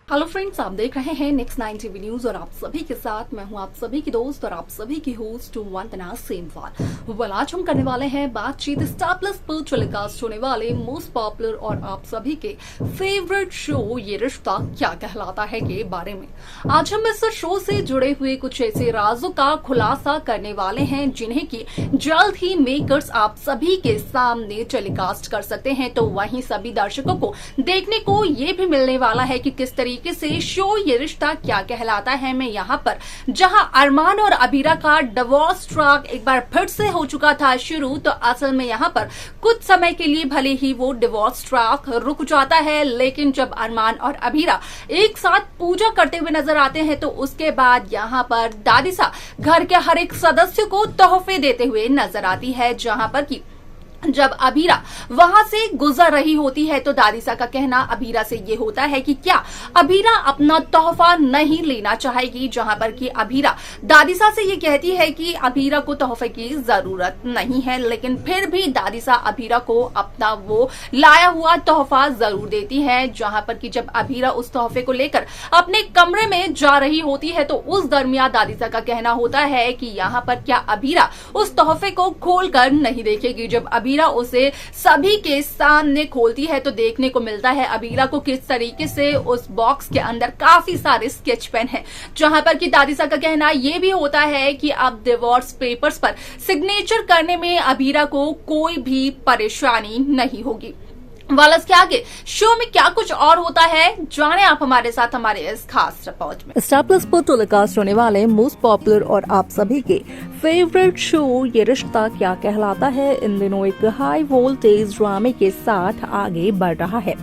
Hello friends, आप देख रहे हैं नेक्स्ट 9 टीवी न्यूज और आप सभी के साथ मैं हूं आप सभी की दोस्त और आप सभी की होस्ट वंदना सेमवाल। आज हम करने वाले हैं बातचीत स्टार प्लस पर टेलीकास्ट होने वाले मोस्ट पॉपुलर और आप सभी के फेवरेट शो ये रिश्ता क्या कहलाता है के बारे में। आज हम इस शो से जुड़े हुए कुछ ऐसे राजों का खुलासा करने वाले हैं जिन्हें की जल्द ही मेकर्स आप सभी के सामने टेलीकास्ट कर सकते हैं। तो वहीं सभी दर्शकों को देखने को ये भी मिलने वाला है कि किस तरीके से शो ये रिश्ता क्या कहलाता है में यहाँ पर जहां अरमान और अबीरा का डिवोर्स ट्रैक एक बार फिर से हो चुका था शुरू, तो असल में यहाँ पर कुछ समय के लिए भले ही वो डिवोर्स ट्रैक रुक जाता है, लेकिन जब अरमान और अबीरा एक साथ पूजा करते हुए नजर आते हैं तो उसके बाद यहाँ पर दादीसा घर के हर एक सदस्य को तोहफे देते हुए नजर आती है। जहां पर की जब अबीरा वहां से गुजर रही होती है तो दादीसा का कहना अबीरा से ये होता है कि क्या अबीरा अपना तोहफा नहीं लेना चाहेगी, जहां पर कि अबीरा दादीसा से ये कहती है कि अबीरा को तोहफे की जरूरत नहीं है, लेकिन फिर भी दादीसा अबीरा को अपना वो लाया हुआ तोहफा जरूर देती है। जहां पर कि जब अबीरा उस तोहफे को लेकर अपने कमरे में जा रही होती है तो उस दरमियान दादीसा का कहना होता है कि यहाँ पर क्या अबीरा उस तोहफे को खोल कर नहीं देखेगी। जब अबीरा उसे सभी के सामने खोलती है तो देखने को मिलता है अबीरा को किस तरीके से उस बॉक्स के अंदर काफी सारे स्केच पेन है। जहां पर कि दादीसा का कहना यह भी होता है कि अब डिवोर्स पेपर्स पर सिग्नेचर करने में अबीरा को कोई भी परेशानी नहीं होगी। वालस के आगे शो में क्या कुछ और होता है, जाने आप हमारे साथ हमारे इस खास रिपोर्ट में। स्टार प्लस पर टेलीकास्ट होने वाले मोस्ट पॉपुलर और आप सभी के फेवरेट शो ये रिश्ता क्या कहलाता है इन दिनों एक हाई वोल्टेज ड्रामे के साथ आगे बढ़ रहा है।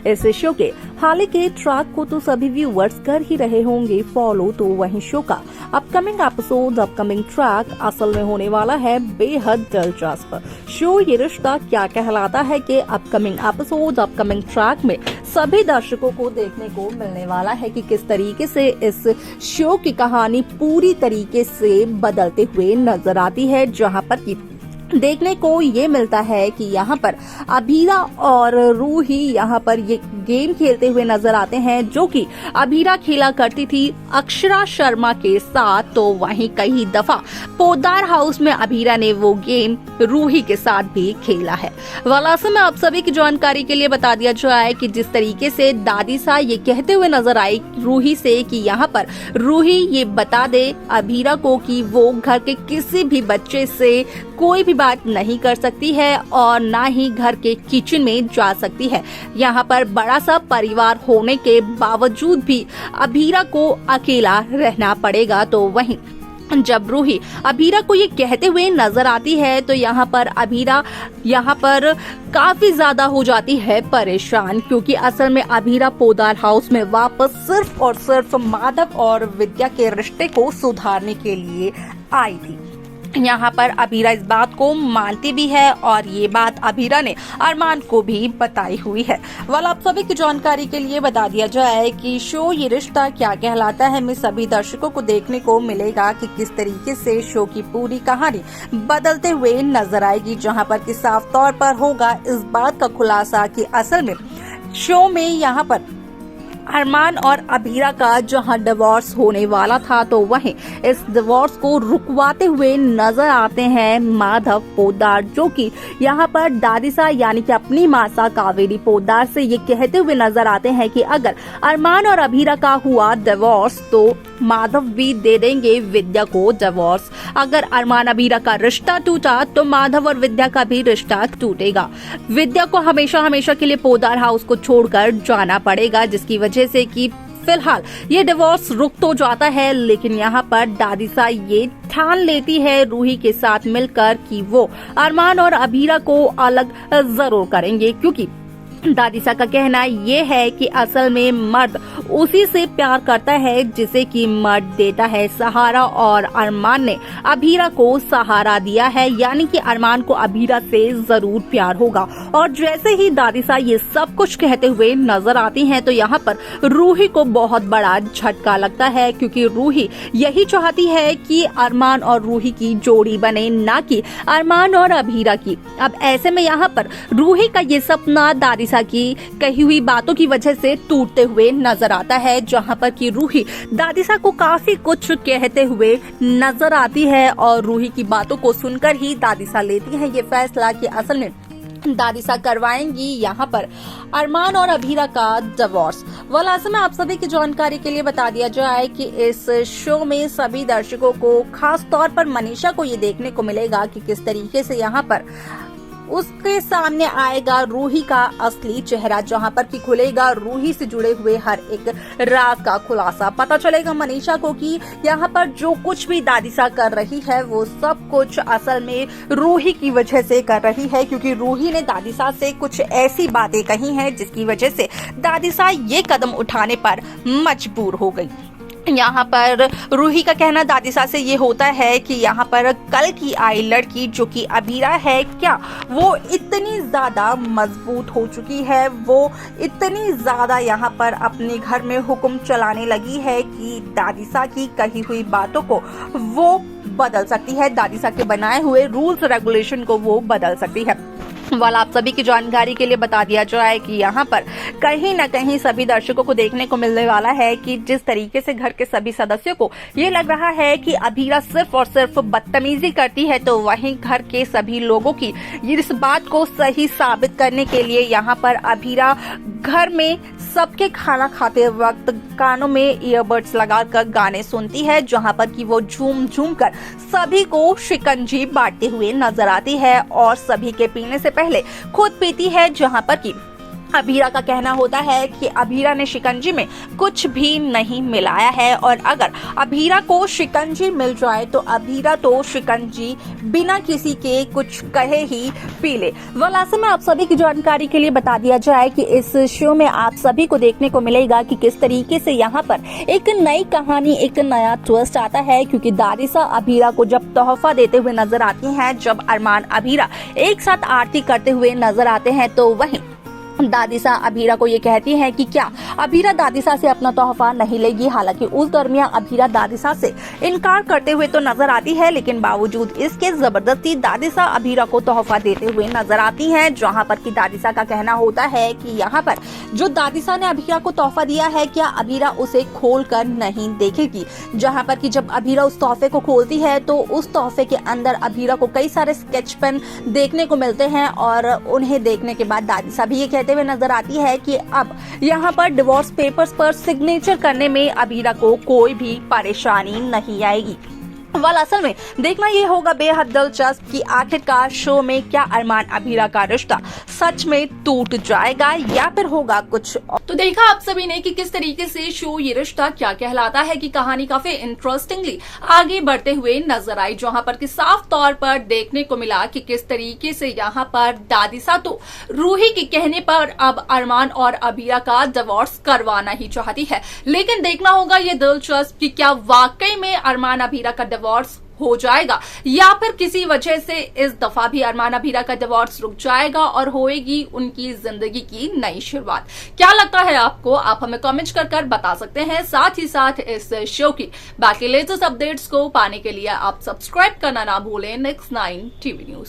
इस शो के हाल के ट्रैक को तो सभी व्यूअर्स कर ही रहे होंगे फॉलो, तो वहीं शो का अपकमिंग एपिसोड अपकमिंग ट्रैक असल में होने वाला है बेहद दिलचस्प। शो ये रिश्ता क्या कहलाता है कि अपकमिंग एपिसोड अपकमिंग ट्रैक में सभी दर्शकों को देखने को मिलने वाला है कि किस तरीके से इस शो की कहानी पूरी तरीके से बदलते हुए नजर आती है। जहां पर की देखने को ये मिलता है कि यहाँ पर अबीरा और रूही यहाँ पर ये गेम खेलते हुए नजर आते हैं जो कि अबीरा खेला करती थी अक्षरा शर्मा के साथ, तो वहीं कई दफा पोदार हाउस में अबीरा ने वो गेम रूही के साथ भी खेला है। वलासे में आप सभी की जानकारी के लिए बता दिया जाए कि जिस तरीके से दादीसा ये कहते हुए नजर आई रूही से कि यहाँ पर रूही ये बता दे अबीरा को कि वो घर के किसी भी बच्चे से कोई भी बात नहीं कर सकती है और ना ही घर के किचन में जा सकती है। यहाँ पर बड़ा सा परिवार होने के बावजूद भी अबीरा को अकेला रहना पड़ेगा। तो वहीं जब रूही अबीरा को ये कहते हुए नजर आती है तो यहाँ पर अबीरा यहाँ पर काफी ज्यादा हो जाती है परेशान, क्योंकि असल में अबीरा पोदार हाउस में वापस सिर्फ और सिर्फ माधव और विद्या के रिश्ते को सुधारने के लिए आई थी। यहाँ पर अबीरा इस बात को मानती भी है और ये बात अबीरा ने अरमान को भी बताई हुई है। वाल आप सभी की जानकारी के लिए बता दिया जाए कि शो ये रिश्ता क्या कहलाता है में सभी दर्शकों को देखने को मिलेगा कि किस तरीके से शो की पूरी कहानी बदलते हुए नजर आएगी। जहाँ पर कि साफ तौर पर होगा इस बात का खुलासा कि असल में शो में यहाँ पर अरमान और अबीरा का जहां डिवोर्स होने वाला था तो वहीं इस डिवोर्स को रुकवाते हुए नजर आते हैं माधव पोदार, जो कि यहां पर दादीसा यानी कि अपनी मासा कावेरी पोदार से ये कहते हुए नजर आते हैं कि अगर अरमान और अबीरा का हुआ डिवोर्स तो माधव भी दे देंगे विद्या को डिवोर्स। अगर अरमान अबीरा का रिश्ता टूटा तो माधव और विद्या का भी रिश्ता टूटेगा। विद्या को हमेशा हमेशा के लिए पोदार हाउस को छोड़कर जाना पड़ेगा, जिसकी वजह से कि फिलहाल ये डिवोर्स रुक तो जाता है, लेकिन यहाँ पर दादीसा ये ठान लेती है रूही के साथ मिलकर कि वो अरमान और अबीरा को अलग जरूर करेंगे, क्योंकि दादीसा का कहना ये है कि असल में मर्द उसी से प्यार करता है जिसे कि मर्द देता है सहारा, और अरमान ने अबीरा को सहारा दिया है, यानी कि अरमान को अबीरा से जरूर प्यार होगा। और जैसे ही दादीसा ये सब कुछ कहते हुए नजर आती हैं तो यहाँ पर रूही को बहुत बड़ा झटका लगता है, क्योंकि रूही यही चाहती है कि अरमान और रूही की जोड़ी बने, ना कि अरमान और अबीरा की। अब ऐसे में यहाँ पर रूही का ये सपना दादीसा दादिसा की कही हुई बातों की वजह से टूटते हुए नजर आता है, जहां पर कि रूही दादिसा को काफी कुछ कहते हुए नजर आती है और रूही की बातों को सुनकर ही दादिसा लेती है ये फैसला कि असल में दादिसा करवाएंगी यहाँ पर अरमान और अभीरा का डिवोर्स। वलासा में आप सभी की जानकारी के लिए बता दिया जाए कि इस शो में सभी दर्शकों को खास तौर पर मनीषा को ये देखने को मिलेगा कि किस तरीके से यहाँ पर उसके सामने आएगा रूही का असली चेहरा, जहां पर कि खुलेगा रूही से जुड़े हुए हर एक राज का खुलासा। पता चलेगा मनीषा को कि यहाँ पर जो कुछ भी दादिसा कर रही है वो सब कुछ असल में रूही की वजह से कर रही है, क्योंकि रूही ने दादिसा से कुछ ऐसी बातें कही हैं जिसकी वजह से दादिसा ये कदम उठाने पर मजबूर हो गई। यहाँ पर रूही का कहना दादिसा से ये होता है कि यहाँ पर कल की आई लड़की जो कि अभीरा है, क्या वो इतनी ज्यादा मजबूत हो चुकी है, वो इतनी ज्यादा यहाँ पर अपने घर में हुक्म चलाने लगी है कि दादिसा की कही हुई बातों को वो बदल सकती है, दादिसा के बनाए हुए रूल्स रेगुलेशन को वो बदल सकती है। वाला आप सभी की जानकारी के लिए बता दिया जाए कि यहाँ पर कहीं न कहीं सभी दर्शकों को देखने को मिलने वाला है कि जिस तरीके से घर के सभी सदस्यों को ये लग रहा है कि अभीरा सिर्फ और सिर्फ बदतमीजी करती है, तो वहीं घर के सभी लोगों की इस बात को सही साबित करने के लिए यहाँ पर अभीरा घर में सबके खाना खाते वक्त कानों में ईयरबड्स लगाकर गाने सुनती है, जहां पर कि वो झूम झूम कर सभी को शिकंजी बांटते हुए नजर आती है और सभी के पीने से पहले खुद पीती है, जहां पर कि अभीरा का कहना होता है कि अभीरा ने शिकंजी में कुछ भी नहीं मिलाया है और अगर अभीरा को शिकंजी मिल जाए तो अभीरा तो शिकंजी बिना किसी के कुछ कहे ही पी ले। वलासा में आप सभी की जानकारी के लिए बता दिया जाए कि इस शो में आप सभी को देखने को मिलेगा कि किस तरीके से यहाँ पर एक नई कहानी, एक नया ट्विस्ट आता है, क्योंकि दादिसा अभीरा को जब तोहफा देते हुए नजर आती हैं, जब अरमान अभीरा एक साथ आरती करते हुए नजर आते हैं, तो वहीं दादिसा अभीरा को ये कहती है कि क्या अभीरा दादिसा से अपना तोहफा नहीं लेगी। हालांकि उस दरमियान अभीरा दादिसा से इनकार करते हुए तो नजर आती है, लेकिन बावजूद इसके जबरदस्ती दादिसा अभीरा को तोहफा देते हुए नजर आती हैं, जहां पर कि दादिसा का कहना होता है कि यहाँ पर जो दादिसा ने अभीरा को तोहफा दिया है, क्या अभीरा उसे खोल कर नहीं देखेगी। जहाँ पर कि जब अभीरा उस तोहफे को खोलती है तो उस तोहफे के अंदर अभीरा को कई सारे स्केच पेन देखने को मिलते हैं और उन्हें देखने के बाद दादिसा भी ये हुए नजर आती है कि अब यहाँ पर डिवोर्स पेपर्स पर सिग्नेचर करने में अभीरा को कोई भी परेशानी नहीं आएगी। वाल असल में देखना ये होगा बेहद दिलचस्प कि आखिरकार शो में क्या अरमान अभीरा का रिश्ता सच में टूट जाएगा या फिर होगा कुछ और। तो देखा आप सभी ने कि किस तरीके से शो ये रिश्ता क्या कहलाता है की कहानी काफी इंटरेस्टिंगली आगे बढ़ते हुए नजर आई, जहां पर कि साफ तौर पर देखने को मिला कि किस तरीके से यहाँ पर दादिसा तो रूही के कहने पर अब अरमान और अभीरा का डिवोर्स करवाना ही चाहती है, लेकिन देखना होगा ये दिलचस्प कि क्या वाकई में अरमान अभीरा का डिवोर्स हो जाएगा या फिर किसी वजह से इस दफा भी अरमान अभीरा का डिवोर्स रुक जाएगा और होएगी उनकी जिंदगी की नई शुरुआत। क्या लगता है आपको? आप हमें कमेंट कर बता सकते हैं। साथ ही साथ इस शो की बाकी लेटेस्ट अपडेट्स को पाने के लिए आप सब्सक्राइब करना ना भूलें Next 9 TV न्यूज।